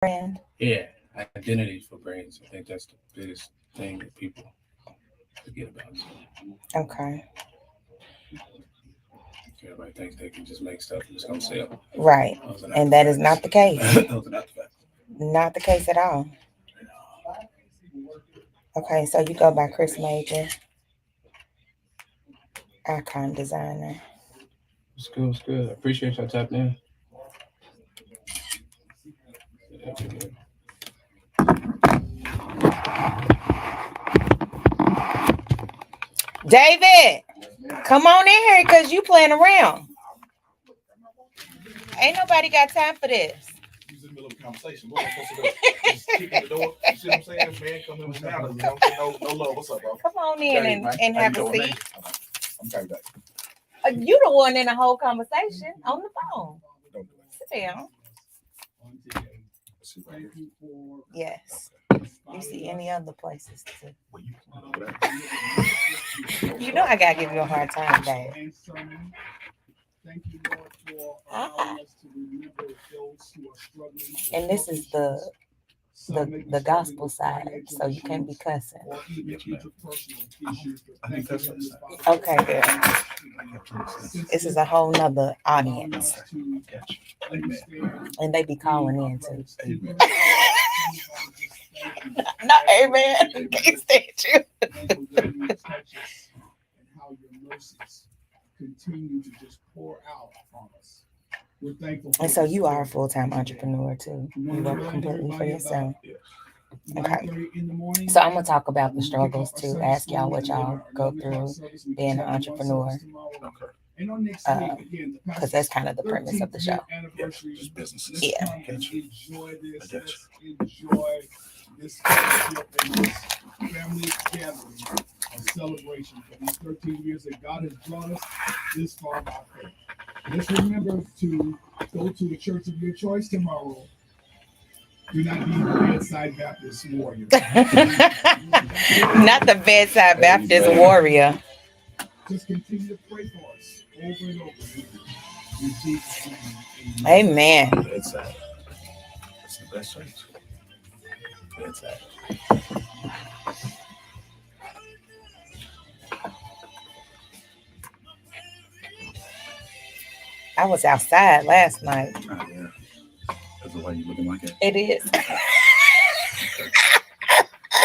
brand? Yeah, identity for brands. I think that's the biggest thing that people forget about. So Okay. everybody thinks they can just make stuff and it's gonna sell. Right. Those are not And the that is facts. not the case. Those are not the facts. Not the case at all. Okay, so you go by Chris Major, icon designer. It's good. It's good. I appreciate y'all tapping in. David, come on in here because you playing around. Ain't nobody got time for this. He's in the middle of a conversation. What am I supposed to do? Just kicking the door. You see what I'm saying? Man, come in with manners. You don't get no love. What's up, bro? Come on in and have a seat. I'm coming back. You the one in the whole conversation on the phone. Don't do it. Sit down. Let's see right here. Yes. You see any other places too? Well, you You know I gotta give you a hard time, babe. Thank you, Lord, for allowing us to remember those who are struggling. And this is the gospel side, so you can't be cussing. Or even interpersonal issues. I think that's Okay, good. This is a whole nother audience, and they be calling in too. Amen. No, amen. Can't stand you. And how your mercies continue to just pour out on us. We're thankful. And so you are a full-time entrepreneur too. You work completely for yourself. Okay. So I'm gonna talk about the struggles too. Ask y'all what y'all go through being an entrepreneur. Because that's kind of the premise of the show. Just businesses. Yeah. Enjoy this. Let's enjoy this fellowship and this family gathering and celebration for these 13 years that God has brought us this far by faith. Let's remember to go to the church of your choice tomorrow. Do not be the bedside Baptist warrior. Not the bedside Baptist warrior. Just continue to pray for us over and over. In Jesus' name, Amen. Bedside. That's the best church. Bedside. I was outside last night. Oh, yeah. That's the way you looking like it. It is.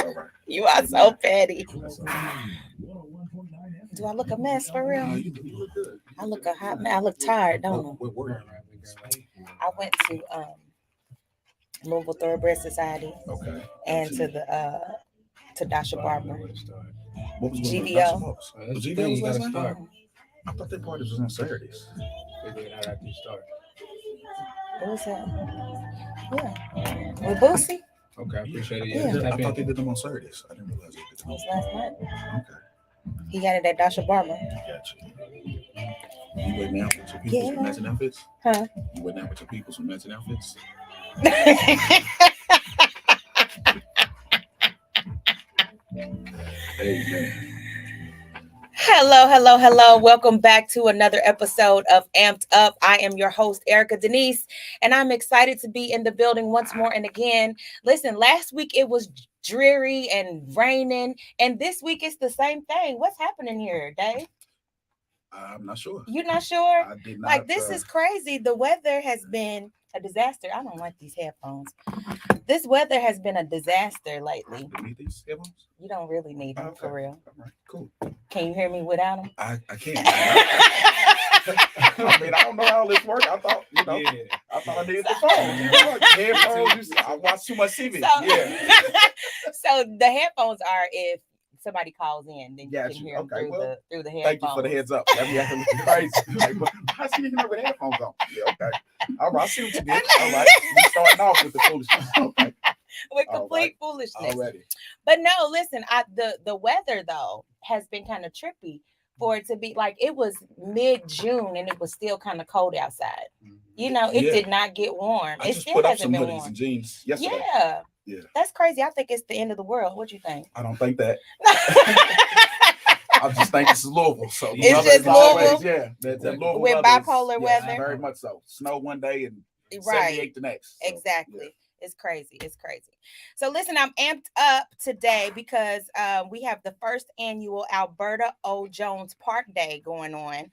All right. You are so petty. That's all right. Do I look a mess for real? No, you look good. I look a hot man. I look tired, don't I? What word? I went to Louisville Thoroughbred Society Okay. and to Dasha Barber. What was GDO. Was GDO was last night? I thought that party was on Saturdays. Figure it out after you start. What was that? Yeah. With Boosie? Okay, I appreciate it. Yeah. Yeah, I tap thought they in. did them on Saturdays. I didn't realize they did It them. was last night. Okay. He got it at Dasha Barber. Gotcha. You waiting out with your people Yeah. for matching outfits? Huh? You waiting out with your people for matching outfits? Amen. Hello. Welcome back to another episode of Amped Up. I am your host, Erica Denise, and I'm excited to be in the building once more and again. Listen, last week it was dreary and raining, and this week it's the same thing. What's happening here, Dave? I'm not sure. You're not sure? I did not. Like, this is crazy. The weather has been a disaster. I don't like these headphones. This weather has been a disaster lately. Do you need these headphones? You don't really need them, for real. All right, cool. Can you hear me without them? I can't. I mean, I don't know how this works. I thought, I thought I needed the phone. Headphones, I watch too much TV. So the headphones are if somebody calls in, then you can hear them through the headphones. Thank you for the heads up. That'd be actually crazy. Like, but how she can hear with headphones on? Yeah, okay. All right, I see what you did. All right, we starting off with the foolishness. Okay. With complete foolishness. Already. But no, listen, the weather though has been kind of trippy for it to be like it was mid-June and it was still kind of cold outside. You know, it did not get warm. I it just still put up hasn't some been hoodies warm. and jeans yesterday. Yeah. That's crazy. I think it's the end of the world. What do you think? I don't think that. I just think this is Louisville. So it's just Louisville. That Louisville with bipolar weather. Very much so. Snow one day and right 78 the next. So, exactly. It's crazy. It's crazy. So listen, I'm amped up today because we have the first annual Alberta O. Jones Park Day going on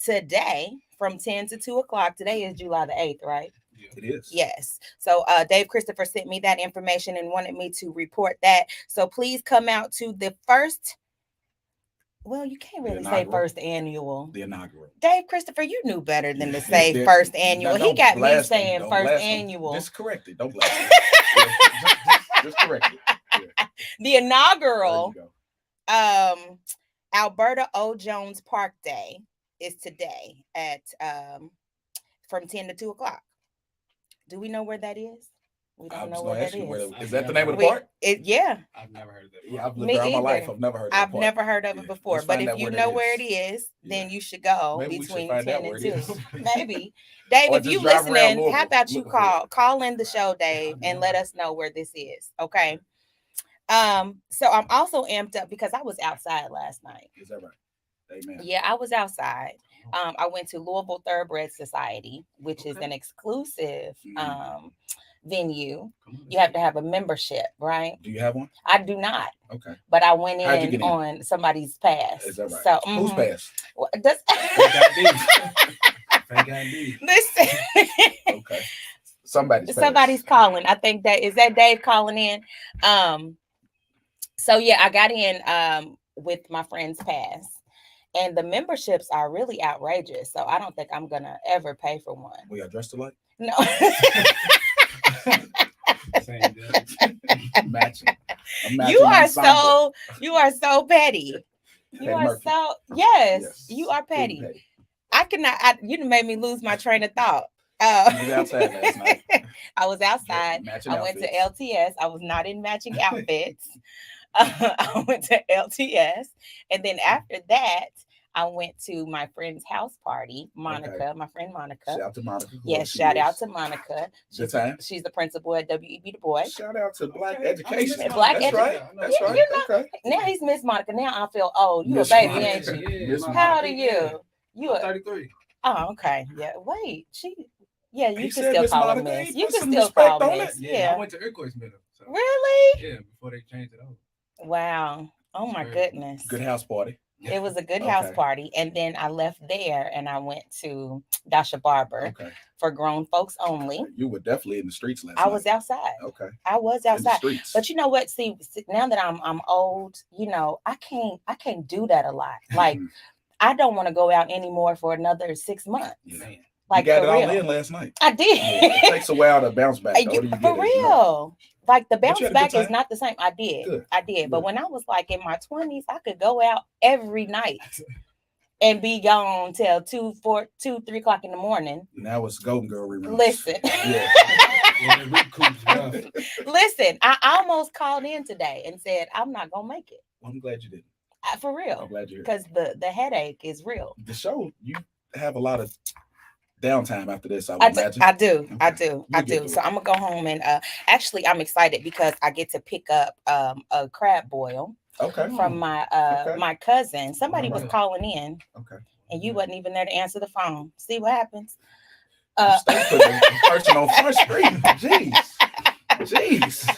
today from 10 to 2 o'clock. Today is July the 8th, right? It is. Yes. So Dave Christopher sent me that information and wanted me to report that. So please come out to the first. Well, you can't really say first annual. The inaugural. Dave Christopher, you knew better than to say first annual. He got me saying first annual. Just correct it. Don't blast just correct it. Yeah. The inaugural Alberta O. Jones Park Day is today at from 10 to 2 o'clock. Do we know where that is? We don't know where that is. Is that the name of the park? Yeah. I've never heard of that. Yeah, I've lived there all my life. I've never heard of it. I've never heard of it before. But if you know where it is, then you should go between 10 and 2. Maybe. Dave, if you listening, how about you call in the show, Dave, and let us know where this is. Okay. So I'm also amped up because I was outside last night. Is that right? Amen. Yeah, I was outside. I went to Louisville Thoroughbred Society, which is an exclusive venue. You have to have a membership, right? Do you have one? I do not. Okay. But I went in on somebody's pass. Is that right? So whose pass? Well, listen. Okay. Somebody's calling. I think that Dave calling in. So yeah, I got in with my friend's pass. And the memberships are really outrageous. So I don't think I'm gonna ever pay for one. We got dressed alike? No. Matching. You are so petty. You are so yes, you are petty. I cannot. You made me lose my train of thought. You was outside last night. I was outside. I went to LTS. I was not in matching outfits. I went to LTS, and then after that, I went to my friend's house party. Monica, my friend Monica. Shout out to Monica. Yes, shout out to Monica. She's the principal at W.E.B. Du Bois. Shout out to Black Education. That's right. That's right. You know, okay. Now he's Miss Monica. Now I feel old. You a baby, ain't you? How old are you? You are 33. Oh, okay. Yeah. Wait. Yeah, you he can still call her Miss. You can still call Miss. Yeah. I went to Iroquois Middle. So. Really? Yeah, before they changed it over. Wow. Oh my goodness. Good house party. It was a good house party. And then I left there and I went to Dasha Barber for grown folks only. You were definitely in the streets last night. I was outside. Okay. I was outside. But you know what? See, now that I'm old, you know, I can't do that a lot. Like I don't want to go out anymore for another 6 months. Yeah. Like you got it all in last night. I did. It takes a while to bounce back. For real. Like the bounce back is not the same. I did. But when I was like in my 20s, I could go out every night and be gone till 2, 3 o'clock in the morning. Now it's Golden Girl reruns. Listen. Listen, I almost called in today and said, I'm not going to make it. Well, I'm glad you didn't. For real. I'm glad you're here. Because the headache is real. The show, you have a lot of downtime after this, I would imagine. I do. So I'm gonna go home and actually I'm excited because I get to pick up a crab boil from my my cousin. Somebody was calling in and you wasn't even there to answer the phone. See what happens? Stay putting the person on front street. Jeez.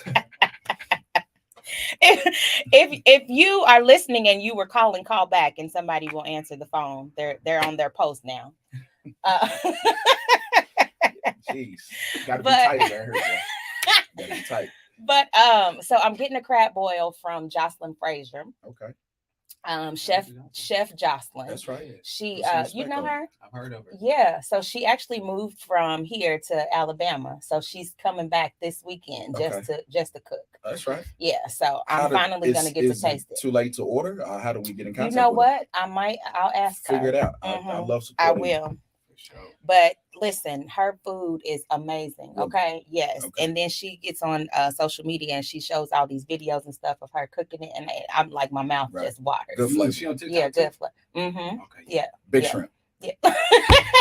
If you are listening and you were calling, call back and somebody will answer the phone. They're on their post now. Jeez, gotta be tight there. Gotta be tight. But so I'm getting a crab boil from Jocelyn Frazier. Okay. Chef Jocelyn. That's right. She you know her? I've heard of her. Yeah. So she actually moved from here to Alabama. So she's coming back this weekend just to cook. That's right. Yeah. So I'm finally gonna get to taste it. Too late to order? How do we get in contact? You know what? I'll ask her. Figure it out. I love supporting. I will. But listen, her food is amazing. Okay. Yes. Okay. And then she gets on social media and she shows all these videos and stuff of her cooking it. And I'm like, my mouth just waters. Good flavor. Yeah, good flavor. Mm-hmm. Okay. Yeah. Big shrimp. Yeah.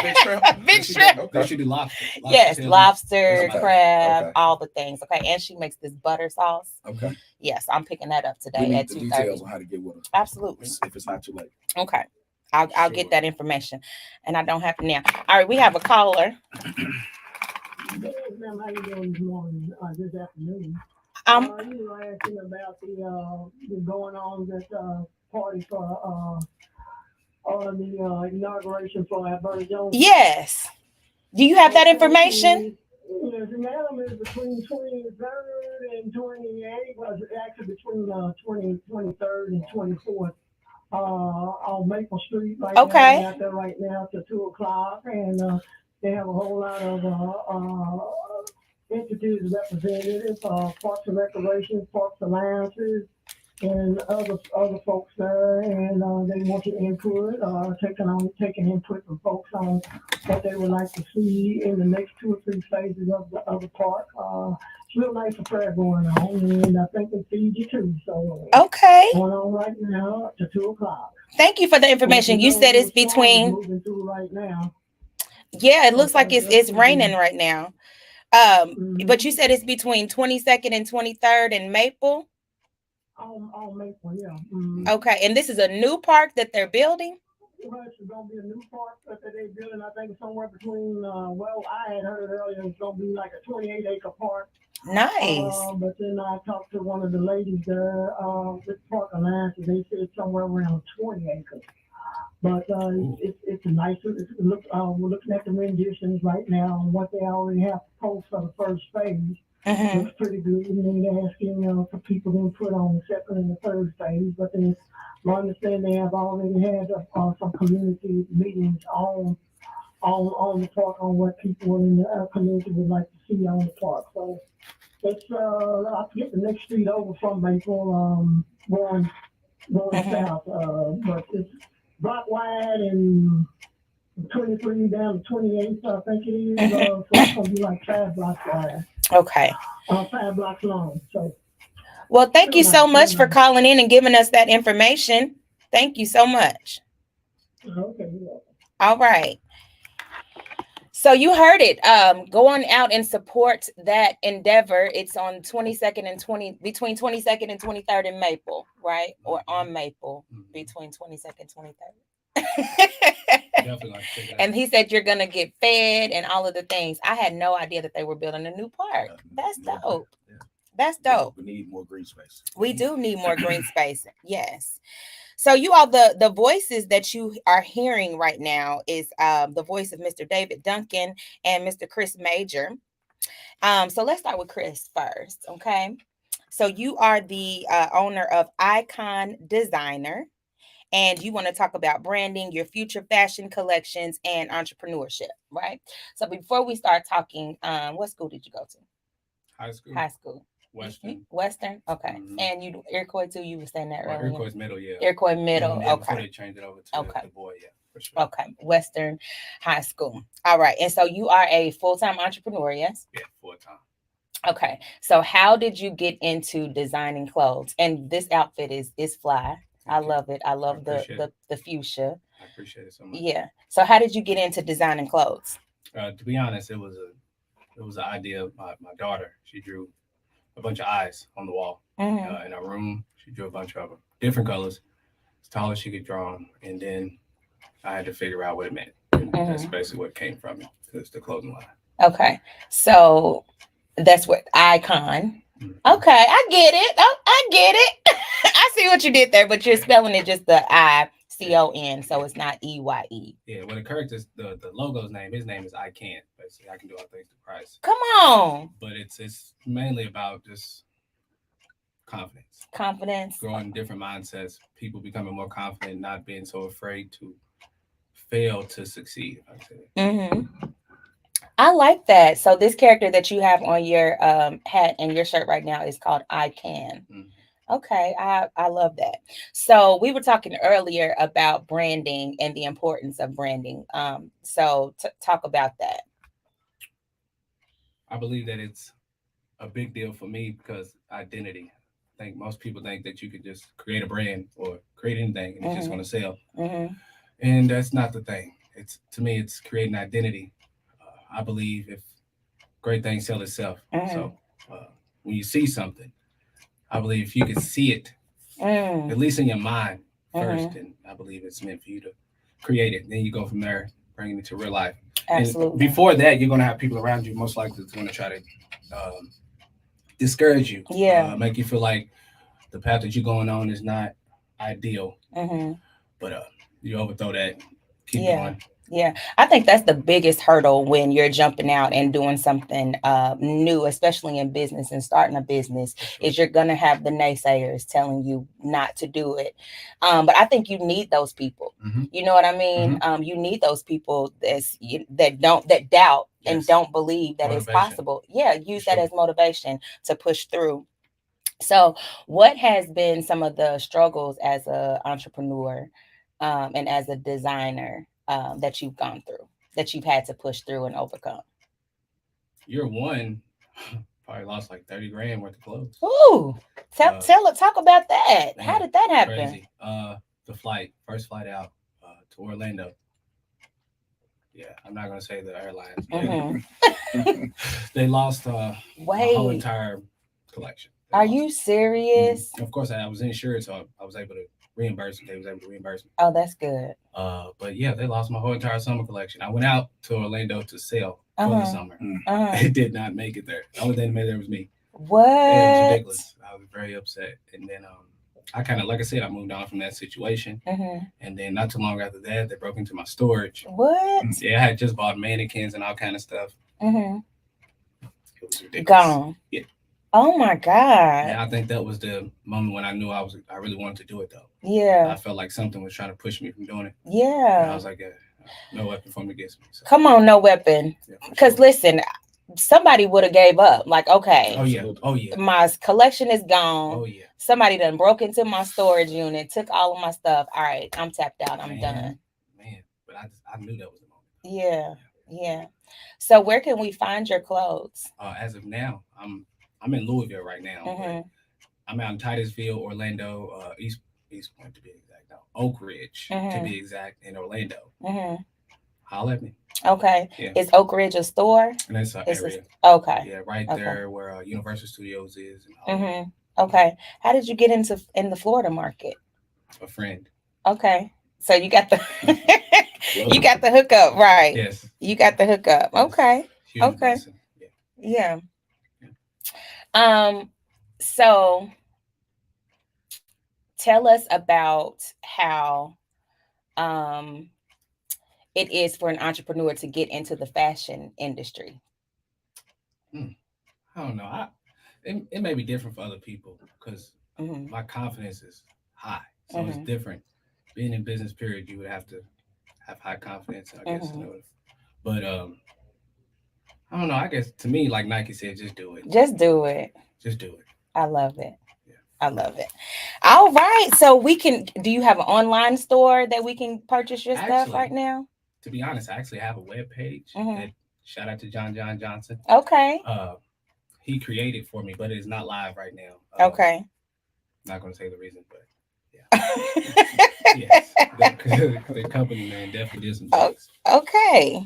Big shrimp. Big shrimp. Okay. She do lobster. Yes, lobster, crab, all the things. Okay. And she makes this butter sauce. Okay. Yes, I'm picking that up today we need at the 2:30. Details on how to get with her. Absolutely. If it's not too late. Okay. I'll get that information, and I don't have it now. All right, we have a caller. ma'am. How you doing this morning, this afternoon? Um, You were asking about the going on this party for on the inauguration for Alberta Jones. yes. Do you have that Okay, information? yes, madam, is between 23rd and 28th. Was actually between 23rd and 24th. On Maple Street right now. Okay. They're out there right now till 2 o'clock, and they have a whole lot of entities represented, Parks and Recreation, Parks Alliances, and other folks there, and they want your input, taking input from folks on what they would like to see in the next 2 or 3 phases of the park. It's real nice affair going on, and I think they feed you too. So Okay. going on right now to 2 o'clock. Thank you for the information. You said it's between. Moving through right now. Yeah, it looks like Okay, it's that's raining right now. But you said it's between 22nd and 23rd in Maple. On Maple, yeah. Okay, and this is a new park that they're building. Well, it's gonna be a new park that they building. I think somewhere between. Well, I had heard earlier it's gonna be like a 28-acre park. Nice. But then I talked to one of the ladies there with Park Alliance, and they said somewhere around 20 acres. But it's a nice. We're looking at the renditions right now and what they already have proposed for the first phase. Looks pretty good. And then they're asking for people input on the second and the third phase. But then I understand they have already had some community meetings on the park on what people in the community would like to see on the park. So it's I forget the next street over from Maple, going south. But it's block wide and 23 down to 28, I think it is. So it's gonna be like 5 blocks wide. Okay. 5 blocks long. So well, thank you so much for calling in and giving us that information. Thank you so much. Okay. All right. So you heard it. Go on out and support that endeavor. It's on 22nd and between 22nd and 23rd in Maple, right? Or on Maple between 22nd and 23rd. And he said you're gonna get fed and all of the things. I had no idea that they were building a new park. That's dope. That's dope. We need more green space. We do need more green space. Yes. So you all, the voices that you are hearing right now is the voice of Mr. David Duncan and Mr. Chris Major. So let's start with Chris first, okay? So you are the owner of Icon Designer, and you want to talk about branding, your future fashion collections, and entrepreneurship, right? So before we start talking, what school did you go to? High school. High school. Western. Western, okay. And you Iroquois too. You were saying that earlier. Iroquois Middle, yeah. Iroquois Middle, yeah, okay. Before they changed it over to the boy, yeah, for sure. Okay, Western High School. All right, and so you are a full-time entrepreneur, yes? Yeah, full-time. Okay, so how did you get into designing clothes? And this outfit is fly. I love it. I love the fuchsia. I appreciate it so much. Yeah. So how did you get into designing clothes? To be honest, it was an idea of my daughter. She drew a bunch of eyes on the wall in our room. She drew a bunch of them, different colors, as tall as she could draw them. And then I had to figure out what it meant. And that's basically what came from it. It's the clothing line. Okay. So that's what Icon. Okay, I get it. Oh, I get it. I see what you did there, but you're spelling it just the ICON, so it's not EYE. Yeah, well, the character's the logo's name. His name is I Can. Basically, I can do all things through Christ. Come on. But it's mainly about just confidence, growing different mindsets, people becoming more confident, not being so afraid to fail to succeed. I like that. So this character that you have on your hat and your shirt right now is called I Can. Okay, I love that. So we were talking earlier about branding and the importance of branding. So talk about that. I believe that it's a big deal for me because identity. I think most people think that you could just create a brand or create anything and it's just going to sell. And that's not the thing. To me, it's creating identity. I believe if great things sell itself. So when you see something, I believe if you can see it, at least in your mind first, and I believe it's meant for you to create it. Then you go from there bringing it to real life. Absolutely. And before that, you're gonna have people around you most likely that's gonna try to discourage you. Yeah. Make you feel like the path that you're going on is not ideal. Mm-hmm. But you overthrow that, keep Yeah. going. Yeah, I think that's the biggest hurdle when you're jumping out and doing something new, especially in business and starting a business, is you're going to have the naysayers telling you not to do it. But I think you need those people. Mm-hmm. You know what I mean? You need those people that doubt and Yes. don't believe that it's possible. Yeah, use that as motivation to push through. So, what has been some of the struggles as an entrepreneur and as a designer that you've gone through, that you've had to push through and overcome? Year one, probably lost like 30 grand worth of clothes. Ooh, talk about that. Man, how did that happen? Crazy. The first flight out to Orlando. Yeah, I'm not gonna say the airlines. Mm-hmm. They lost my whole entire collection. Are you serious? Of course, I was insured, so I was able to reimburse them. They was able to reimburse me. Oh, that's good. But yeah, they lost my whole entire summer collection. I went out to Orlando to sell for the summer. It did not make it there. The only thing that made it there was me. What? It was ridiculous. I was very upset. And then I kind of, like I said, I moved on from that situation. And then not too long after that, they broke into my storage. What? Yeah, I had just bought mannequins and all kind of stuff. It was ridiculous. Gone. Yeah. Oh my God. Yeah, I think that was the moment when I knew I really wanted to do it though. Yeah. I felt like something was trying to push me from doing it. Yeah. And I was like, no weapon formed against me. So. Come on, no weapon. Because listen, somebody would have gave up. Like, okay. Oh yeah. My collection is gone. Oh yeah. Somebody done broke into my storage unit, took all of my stuff. All right, I'm tapped out. I'm done. Man, but I knew that was the moment. Yeah. So where can we find your clothes? As of now, I'm in Louisville right now. But I'm out in Titusville, Orlando, East Point to be exact. No, Oak Ridge to be exact, in Orlando. Holla at me. Okay. Yeah. Is Oak Ridge a store? And that's an area. Okay. Yeah, right there where Universal Studios is. And okay. How did you get in the Florida market? A friend. Okay. So you got the you got the hookup, right? Yes. You got the hookup. Yes. Okay. Huge okay. Blessing. Yeah. So tell us about how it is for an entrepreneur to get into the fashion industry. I don't know. It may be different for other people because my confidence is high. So it's different. Being in business period, you would have to have high confidence, I guess. But I don't know. I guess to me, like Nike said, just do it. Just do it. Just do it. I love it. Yeah. I love it. All right. So do you have an online store that we can purchase your stuff right now? To be honest, I actually have a web page. Shout out to John Johnson. Okay. He created for me, but it is not live right now. Okay. Not going to say the reason, but yeah. Yes. The company, man, definitely did some things. Okay.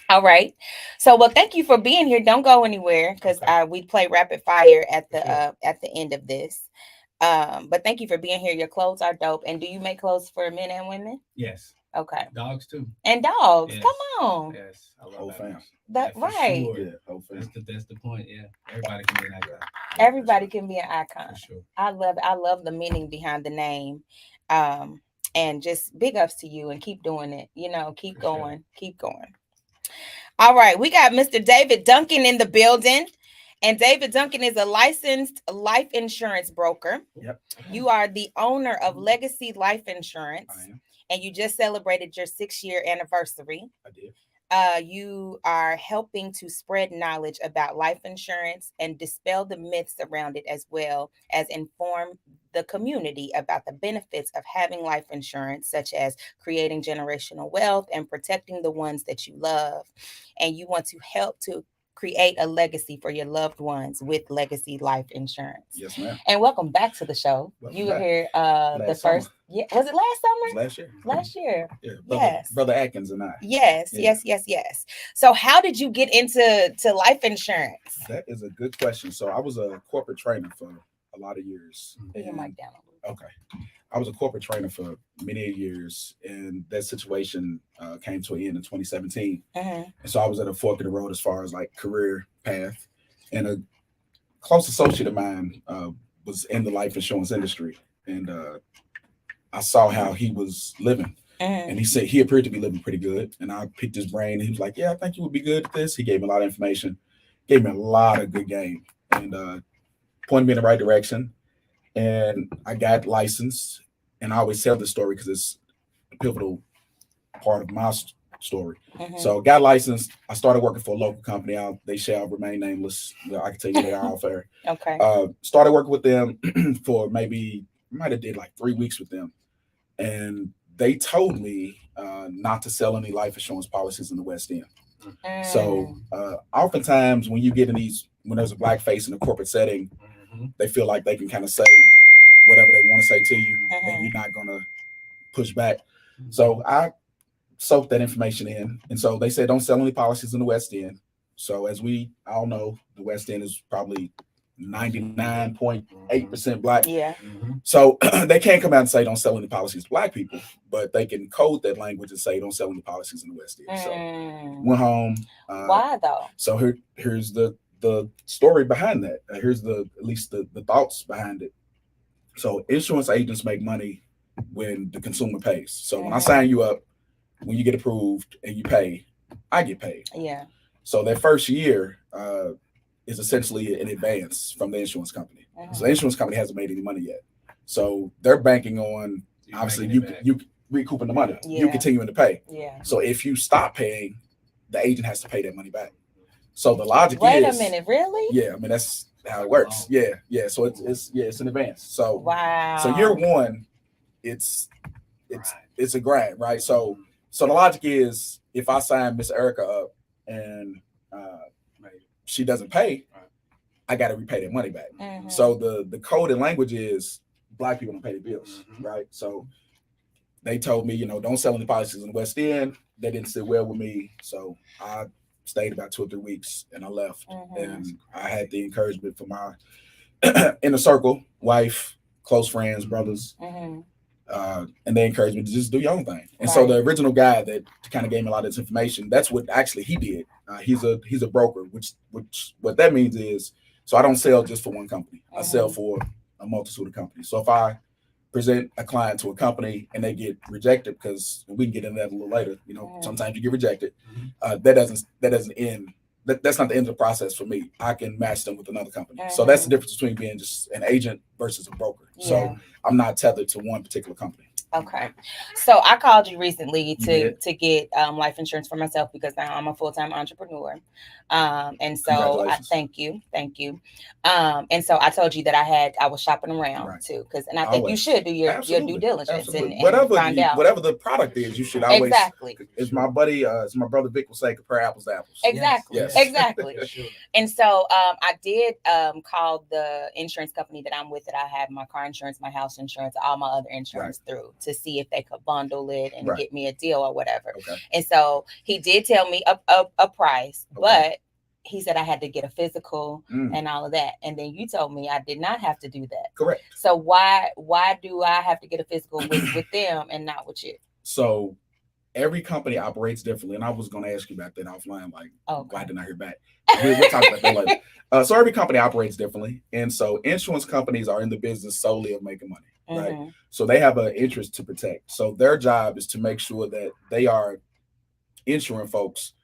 All right. So, well, thank you for being here. Don't go anywhere because we play rapid fire at the end of this. But thank you for being here. Your clothes are dope. And do you make clothes for men and women? Yes. Okay. Dogs too. And dogs. Yes. Come on. Yes. I love whole family. That right. Sure. Yeah, that's the point. Yeah. Everybody can be an icon. Everybody can be an icon. For sure. I love the meaning behind the name. And just big ups to you and keep doing it. Keep going. Keep going. All right. We got Mr. David Duncan in the building. And David Duncan is a licensed life insurance broker. Yep. You are the owner of Legacy Life Insurance. I am. And you just celebrated your 6-year anniversary. I did. You are helping to spread knowledge about life insurance and dispel the myths around it, as well as inform the community about the benefits of having life insurance, such as creating generational wealth and protecting the ones that you love. And you want to help to create a legacy for your loved ones with Legacy Life Insurance. Yes, ma'am. And welcome back to the show. You were here the first summer. Yeah, was it last summer? Last year. Last year. Yeah. Yes. Brother Atkins and I. Yes. So how did you get into life insurance? That is a good question. So I was a corporate trainer for a lot of years. Put your mic down a little Okay. I was a corporate trainer for many years, and that situation came to an end in 2017. Mm-hmm. And so I was at a fork in the road as far as like career path. And a close associate of mine was in the life insurance industry, and I saw how he was living. And he said he appeared to be living pretty good. And I picked his brain, and he was like, "Yeah, I think you would be good at this." He gave me a lot of information, gave me a lot of good game, and pointed me in the right direction. And I got licensed. And I always tell this story because it's a pivotal part of my story. Mm-hmm. So got licensed. I started working for a local company. They shall remain nameless. I can tell you they are off air. Okay. Started working with them for might have did like 3 weeks with them. And they told me not to sell any life insurance policies in the West End. So oftentimes when you get in when there's a black face in a corporate setting, they feel like they can kind of say whatever they want to say to you, and you're not going to push back. So I soaked that information in. And so they said, don't sell any policies in the West End. So as we all know, the West End is probably 99.8% black. Yeah. So they can't come out and say don't sell any policies to black people, but they can code that language and say don't sell any policies in the West End. So went home. Why though? So here's the story behind that. Here's at least the thoughts behind it. So insurance agents make money when the consumer pays. So when I sign you up, when you get approved and you pay, I get paid. Yeah. So that first year is essentially an advance from the insurance company. So the insurance company hasn't made any money yet. So they're banking on obviously you recouping the money, you continuing to pay. Yeah. So if you stop paying, the agent has to pay that money back. So the logic Wait is a minute, really? Yeah, I mean that's how it works. Yeah. So it's an advance. So wow. So year one, it's a grind, right? So the logic is if I sign Miss Erica up and she doesn't pay, I got to repay that money back. So the code and language is black people don't pay their bills, right? So they told me, don't sell any policies in the West End. They didn't sit well with me, so I stayed about 2 or 3 weeks and I left. And I had the encouragement from my inner circle, wife, close friends, brothers. And they encouraged me to just do your own thing. And so the original guy that kind of gave me a lot of this information, that's what actually he did. He's a broker, which what that means is, so I don't sell just for one company. I sell for a multitude of companies. So if I present a client to a company and they get rejected, because we can get into that a little later, sometimes you get rejected. That doesn't end. That's not the end of the process for me. I can match them with another company. So that's the difference between being just an agent versus a broker. So I'm not tethered to one particular company. Okay. So I called you recently to get life insurance for myself because now I'm a full-time entrepreneur. And so I thank you. And so I told you that I was shopping around too, and I think you should do your due diligence and find out. Whatever the product is, you should always As my brother Vic will say, compare apples to apples. Exactly. Yes. Exactly. And so I did call the insurance company that I'm with, that I have my car insurance, my house insurance, all my other insurance through, to see if they could bundle it and get me a deal or whatever. And so he did tell me a price, but he said I had to get a physical and all of that. And then you told me I did not have to do that. Correct. So why do I have to get a physical with them and not with you? So every company operates differently. And I was going to ask you about that offline. Like, why didn't I hear back? We'll talk about that later. So every company operates differently. And so insurance companies are in the business solely of making money. Right. So they have an interest to protect. So their job is to make sure that they are insuring folks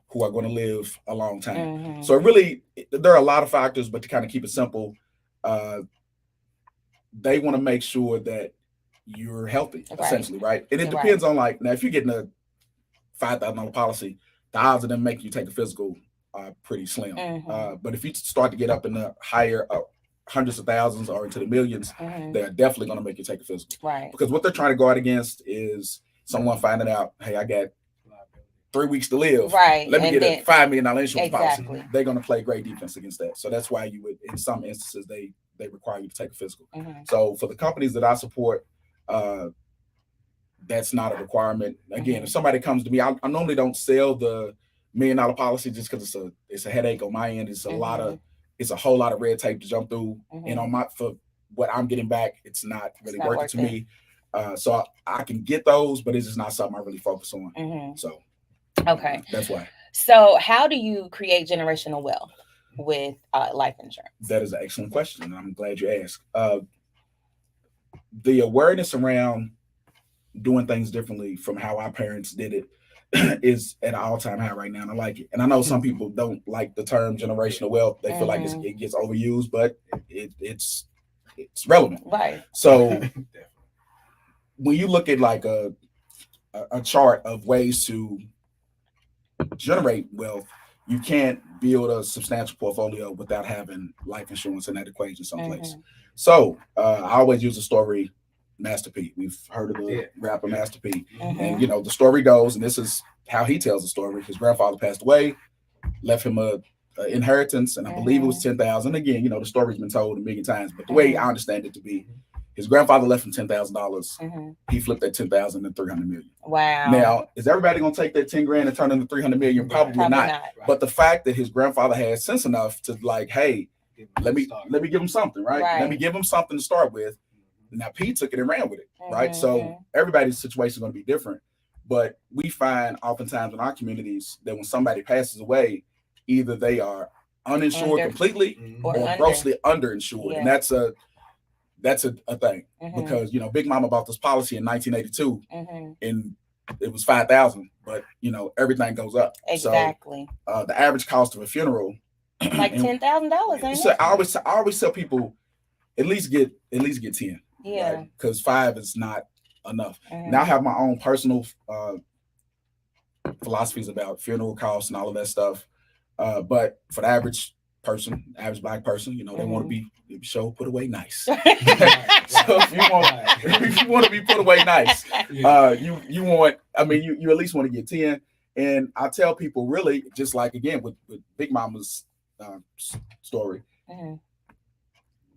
who are going to live a long time. So there are a lot of factors, but to kind of keep it simple, they want to make sure that you're healthy, essentially, right? And it depends on now, if you're getting a $5,000 policy, the odds of them making you take a physical are pretty slim. But if you start to get up in the higher hundreds of thousands or into the millions, they're definitely going to make you take a physical. Right. Because what they're trying to guard against is someone finding out, hey, I got 3 weeks to live. Right. Let me get a $5 million insurance policy. They're going to play great defense against that. So that's why you would, in some instances, they require you to take a physical. So for the companies that I support, that's not a requirement. Again, if somebody comes to me, I normally don't sell the $1 million policy just because it's a headache on my end. It's a whole lot of red tape to jump through. And for what I'm getting back, it's not really not working worth to it. me. So I can get those, but it's just not something I really focus on. So Okay. that's why. So how do you create generational wealth with life insurance? That is an excellent question, and I'm glad you asked. The awareness around doing things differently from how our parents did it is at an all-time high right now, and I like it. And I know some people don't like the term generational wealth; they feel like it gets overused, but it's relevant. Right. So when you look at like a chart of ways to generate wealth, you can't build a substantial portfolio without having life insurance in that equation someplace. So I always use the story Master P. We've heard of the rapper Master P. And you know, the story goes, and this is how he tells the story. His grandfather passed away, left him a inheritance, and I believe it was 10,000. Again, you know, the story's been told a million times, but the way I understand it to be, his grandfather left him $10,000. He flipped that 10,000 into 300 million. Wow. Now, is everybody gonna take that 10 grand and turn it into 300 million? Probably not. But the fact that his grandfather had sense enough to like, hey, let me give him something, right? Let me give him something to start with. Now P took it and ran with it, right? So everybody's situation is going to be different, but we find oftentimes in our communities that when somebody passes away, either they are uninsured completely or grossly underinsured, and that's a thing because you know Big Mama bought this policy in 1982, and it was 5,000, but you know everything goes up. Exactly. So the average cost of a funeral, like $10,000, ain't so it? I always tell people at least get 10. Yeah, because 5 is not enough. Now I have my own personal philosophies about funeral costs and all of that stuff. But for the average person, average Black person, you know, they want to be put away nice. So if you want to be put away nice, you want, I mean, you at least want to get 10. And I tell people really, just like again with Big Mama's story,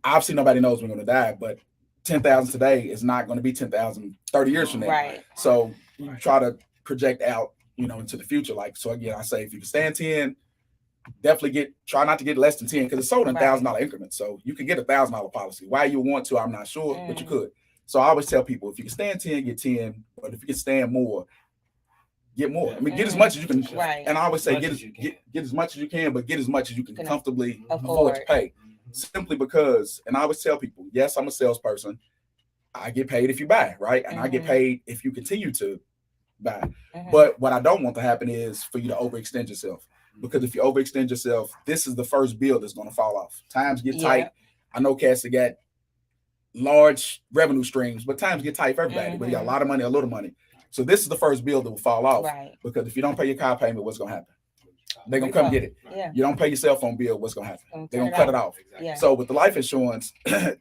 obviously nobody knows we're going to die, but 10,000 today is not going to be 10,000 30 years from now. Right. So you try to project out, you know, into the future. Like, so again, I say if you can stand 10, definitely try not to get less than 10 because it's sold in $1,000 increments. So you can get $1,000 policy. Why you want to, I'm not sure, but you could. So I always tell people if you can stand 10, get 10. But if you can stand more, get more. I mean, get as much as you can. Right. And I always say get as much as you can, but get as much as you can comfortably afford to pay. Simply because, and I always tell people, yes, I'm a salesperson. I get paid if you buy, right? And I get paid if you continue to buy. But what I don't want to happen is for you to overextend yourself. Because if you overextend yourself, this is the first bill that's going to fall off. Times get tight. I know cats that got large revenue streams, but times get tight for everybody. But you got a lot of money, a little money. So this is the first bill that will fall off. Right. Because if you don't pay your car payment, what's going to happen? They're going to come get it. Yeah. You don't pay your cell phone bill, what's going to happen? They're going to cut it off. Exactly. So with the life insurance,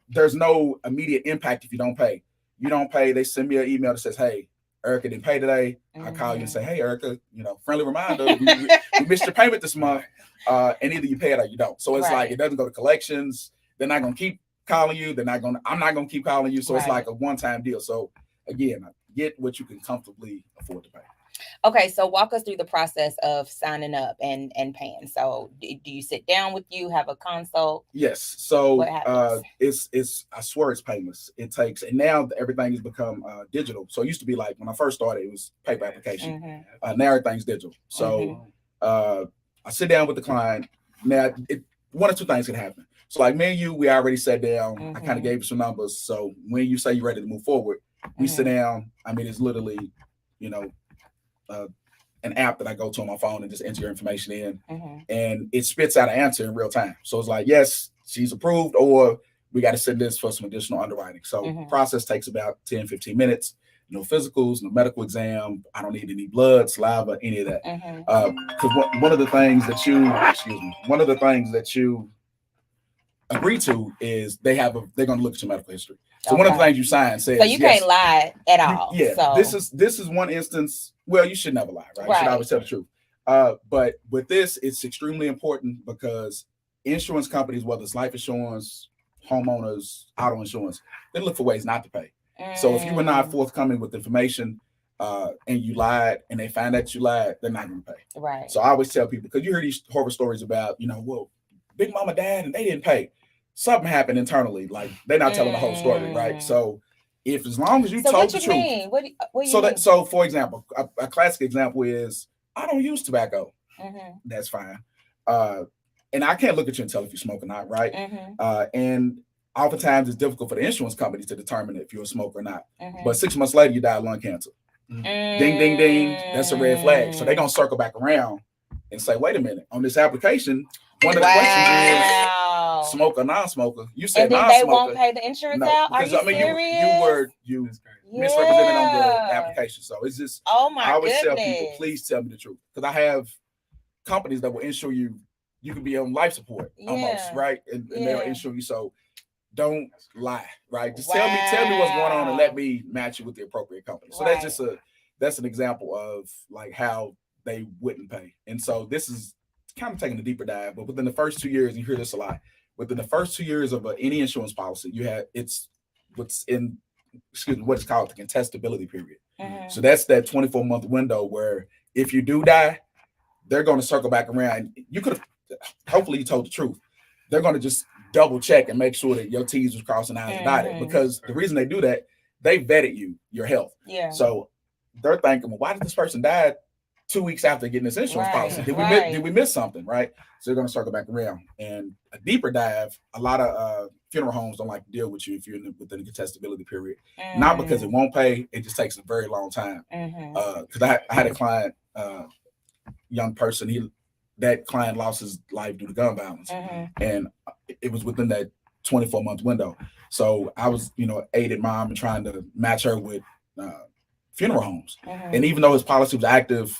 there's no immediate impact if you don't pay. You don't pay, they send me an email that says, hey, Erica didn't pay today. I call you and say, hey, Erica, you know, friendly reminder, you missed your payment this month. And either you pay it or you don't. So it's like, it doesn't go to collections. They're not going to keep calling you. I'm not going to keep calling you. So it's like a one-time deal. So again, get what you can comfortably afford to pay. Okay, so walk us through the process of signing up and paying. So do you sit down with you, have a consult? Yes. So it's I swear it's painless. It takes, and now everything has become digital. So it used to be like when I first started, it was paper application. Now everything's digital. So I sit down with the client. Now one or two things can happen. So like me and you, we already sat down. I kind of gave you some numbers. So when you say you're ready to move forward, we sit down. I mean, it's literally, you know, an app that I go to on my phone and just enter your information in, and it spits out an answer in real time. So it's like, yes, she's approved, or we got to send this for some additional underwriting. So process takes about 10, 15 minutes. No physicals, no medical exam. I don't need any blood, saliva, any of that. Because one of the things that you agree to is they're going to look at your medical history. So one of the things you sign says, so you can't lie at all. Yeah, so this is one instance. Well, you should never lie, right? You should always tell the truth. But with this, it's extremely important because insurance companies, whether it's life insurance, homeowners, auto insurance, they look for ways not to pay. So if you were not forthcoming with information and you lied and they find that you lied, they're not going to pay. Right. So I always tell people, because you hear these horror stories about, you know, well, Big Mama died and they didn't pay. something happened internally. Like they're not telling the whole story, right? So if as long as you told the truth. Mean? What you so mean? that so for example, a classic example is I don't use tobacco. That's fine. And I can't look at you and tell if you smoke or not, right? And oftentimes it's difficult for the insurance company to determine if you're a smoker or not. But 6 months later, you die of lung cancer. Ding, ding, ding. That's a red flag. So they're going to circle back around and say, wait a minute, on this application, one of the questions is smoker or non-smoker. You said non-smoker. And then they won't pay the insurance out? Are you serious? You misrepresented on the application. So it's just, I always tell people, please tell me the truth. Because I have companies that will insure you. You can be on life support almost, right? And they'll insure you. So don't lie, right? Just tell me what's going on and let me match you with the appropriate company. So that's an example of like how they wouldn't pay. And so this is kind of taking a deeper dive, but within the first 2 years, you hear this a lot. Within the first 2 years of any insurance policy, you have what's called the contestability period. So that's that 24-month window where if you do die, they're going to circle back around. You could have, hopefully you told the truth. They're going to just double check and make sure that your T's was crossed and I's dotted, because the reason they do that, they vetted your health. So they're thinking, well, why did this person die 2 weeks after getting this insurance policy? Did we miss something, right? So they're going to circle back around. And a deeper dive, a lot of funeral homes don't like to deal with you if you're within the contestability period. Not because it won't pay, it just takes a very long time. Because I had a client, young person, that client lost his life due to gun violence, and it was within that 24-month window. So I was, aided mom and trying to match her with funeral homes. And even though his policy was active,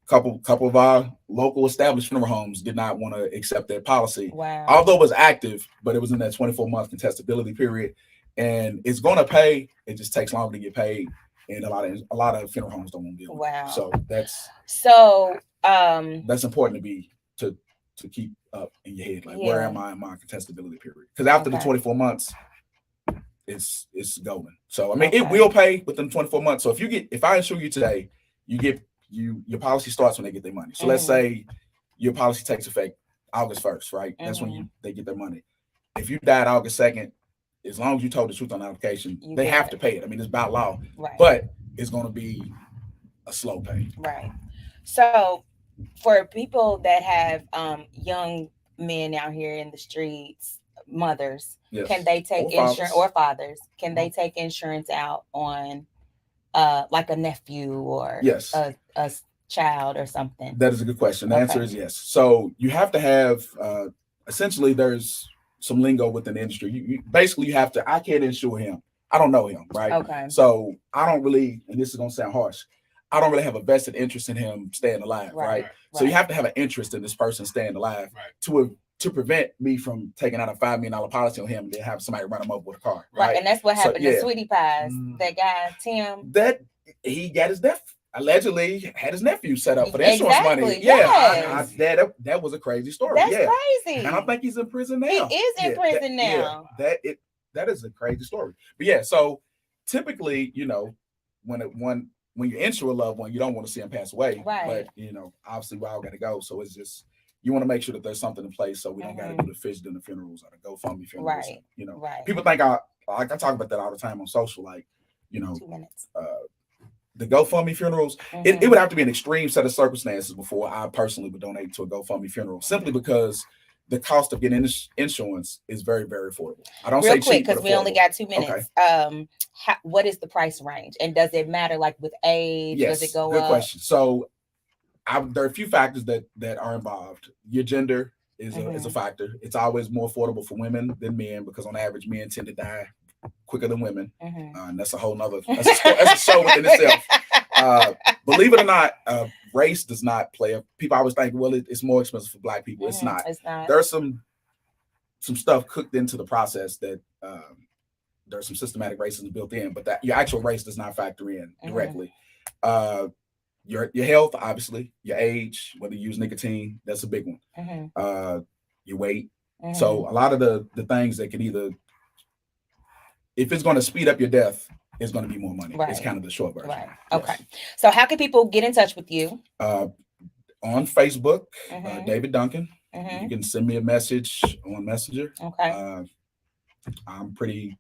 couple of our local established funeral homes did not want to accept that policy. Although it was active, but it was in that 24-month contestability period, and it's going to pay. It just takes longer to get paid, and a lot of funeral homes don't want to deal with it. So that's important to keep up in your head. Like, where am I in my contestability period? Because after the 24 months, it's golden. So I mean, it will pay within 24 months. So if I insure you today, your policy starts when they get their money. So let's say your policy takes effect August 1st, right? That's when they get their money. If you died August 2nd, as long as you told the truth on the application, they have to pay it. I mean, it's about law, but it's going to be a slow pay. Right. So for people that have young men out here in the streets, mothers, can they take insurance, or fathers, can they take insurance out on like a nephew or a child or something? That is a good question. The answer is yes. So you have to have, essentially there's some lingo within the industry. You basically have to, I can't insure him. I don't know him, right? So I don't really, and this is going to sound harsh, I don't really have a vested interest in him staying alive, right? So you have to have an interest in this person staying alive to prevent me from taking out a $5 million policy on him and then have somebody run him over with a car, right? And that's what happened to Sweetie Pies. That guy Tim. That he got his allegedly had his nephew set up for the insurance money. That was a crazy story. That's crazy. And I think he's in prison now. He is in prison now. That is a crazy story. But so typically, when you insure a loved one, you don't want to see them pass away. But obviously we all got to go. So it's just, you want to make sure that there's something in place so we don't got to do the fish dinner funerals or the GoFundMe funerals. People think I talk about that all the time on social, like, 2 minutes. The GoFundMe funerals, it would have to be an extreme set of circumstances before I personally would donate to a GoFundMe funeral, simply because the cost of getting insurance is very, very affordable. I don't say cheap, because we only got 2 minutes. What is the price range, and does it matter like with age? Yes, does it go good up? question. So there are a few factors that are involved. Your gender is a factor. It's always more affordable for women than men, because on average men tend to die quicker than women. And that's a whole nother that's a show within itself. Believe it or not, race does not play. People always think, well, it's more expensive for Black people. It's not. There's some stuff cooked into the process that there's some systematic racism built in, but that your actual race does not factor in directly. Your health, obviously, your age, whether you use nicotine, that's a big one. Your weight. So a lot of the things that can either, if it's going to speed up your death, it's going to be more money. It's kind of the short version. Okay. So how can people get in touch with you? On Facebook, David Duncan. You can send me a message on Messenger. Okay. I'm pretty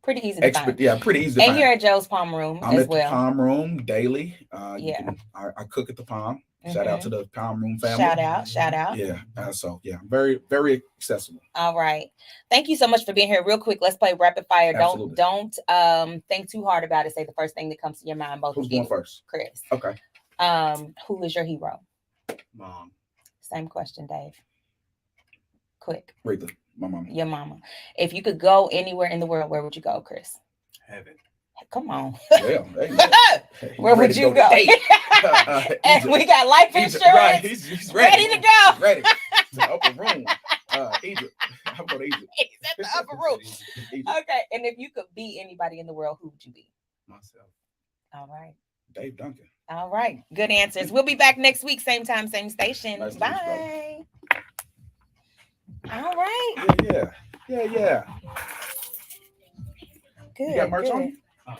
easy to find. Yeah, pretty easy to and find. you're at Joe's Palm Room I'm as at well. the Palm Room daily. Yeah. I cook at the Palm. Shout out to the Palm Room family. Shout out. Yeah. Very, very accessible. All right. Thank you so much for being here. Real quick, let's play rapid fire. Absolutely. Don't think too hard about it. Say the first thing that comes to your mind. Both Who's of you. going first? Chris. Okay. Who is your hero? Mom. Same question, Dave. Quick. Rita, my mama. Your mama. If you could go anywhere in the world, where would you go, Chris? Heaven. Come on. Yeah. Hey, where would you go? And we got life insurance. Right. He's ready to go. He's ready. To the upper room. Egypt. I'm going to Egypt. He's at the upper room. Okay. And if you could be anybody in the world, who would you be? Myself. All right. Dave Duncan. All right. Good answers. We'll be back next week. Same time, same station. Nice to Bye. All right. Yeah. Good. You got merch on you?